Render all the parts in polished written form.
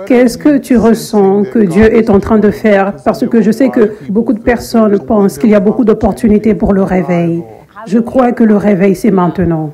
Qu'est-ce que tu ressens que Dieu est en train de faire? Parce que je sais que beaucoup de personnes pensent qu'il y a beaucoup d'opportunités pour le réveil. Je crois que le réveil, c'est maintenant.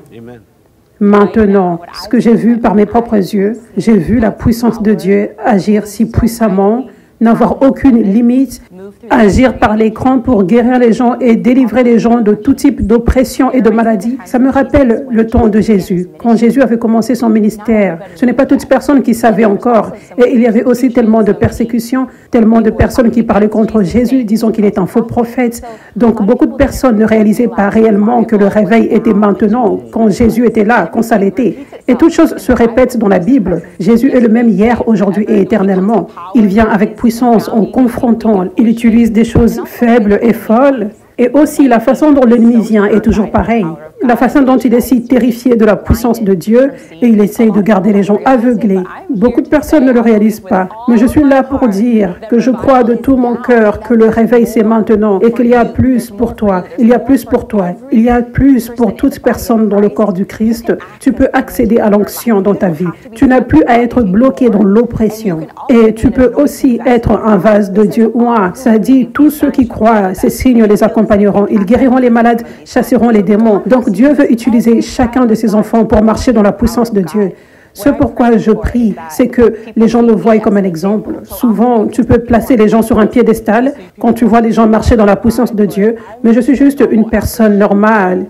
Maintenant, ce que j'ai vu par mes propres yeux, j'ai vu la puissance de Dieu agir si puissamment, n'avoir aucune limite, agir par l'écran pour guérir les gens et délivrer les gens de tout type d'oppression et de maladie. Ça me rappelle le temps de Jésus. Quand Jésus avait commencé son ministère, ce n'est pas toute personne qui savait encore. Et il y avait aussi tellement de persécutions, tellement de personnes qui parlaient contre Jésus, disant qu'il est un faux prophète. Donc beaucoup de personnes ne réalisaient pas réellement que le réveil était maintenant, quand Jésus était là, quand ça l'était. Et toutes choses se répètent dans la Bible. Jésus est le même hier, aujourd'hui et éternellement. Il vient avec puissance en confrontant. Il utilise des choses faibles et folles. Et aussi, la façon dont l'ennemi vient est toujours pareille. La façon dont il est si terrifié de la puissance de Dieu et il essaye de garder les gens aveuglés. Beaucoup de personnes ne le réalisent pas. Mais je suis là pour dire que je crois de tout mon cœur que le réveil c'est maintenant et qu'il y a plus pour toi. Il y a plus pour toi. Il y a plus pour toute personne dans le corps du Christ. Tu peux accéder à l'onction dans ta vie. Tu n'as plus à être bloqué dans l'oppression. Et tu peux aussi être un vase de Dieu. Ouah, ça dit, tous ceux qui croient, ces signes les accompagneront. Ils guériront les malades, chasseront les démons. Donc Dieu veut utiliser chacun de ses enfants pour marcher dans la puissance de Dieu. Ce pourquoi je prie, c'est que les gens le voient comme un exemple. Souvent, tu peux placer les gens sur un piédestal quand tu vois les gens marcher dans la puissance de Dieu, mais je suis juste une personne normale.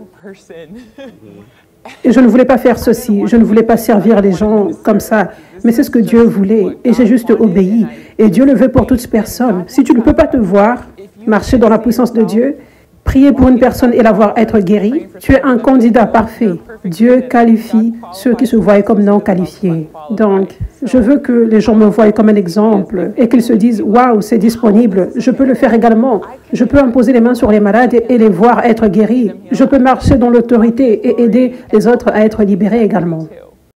Et je ne voulais pas faire ceci, je ne voulais pas servir les gens comme ça, mais c'est ce que Dieu voulait et j'ai juste obéi. Et Dieu le veut pour toutes personnes. Si tu ne peux pas te voir marcher dans la puissance de Dieu, prier pour une personne et la voir être guérie, tu es un candidat parfait. Dieu qualifie ceux qui se voient comme non qualifiés. Donc, je veux que les gens me voient comme un exemple et qu'ils se disent « Waouh, c'est disponible, je peux le faire également. Je peux imposer les mains sur les malades et les voir être guéris. Je peux marcher dans l'autorité et aider les autres à être libérés également. »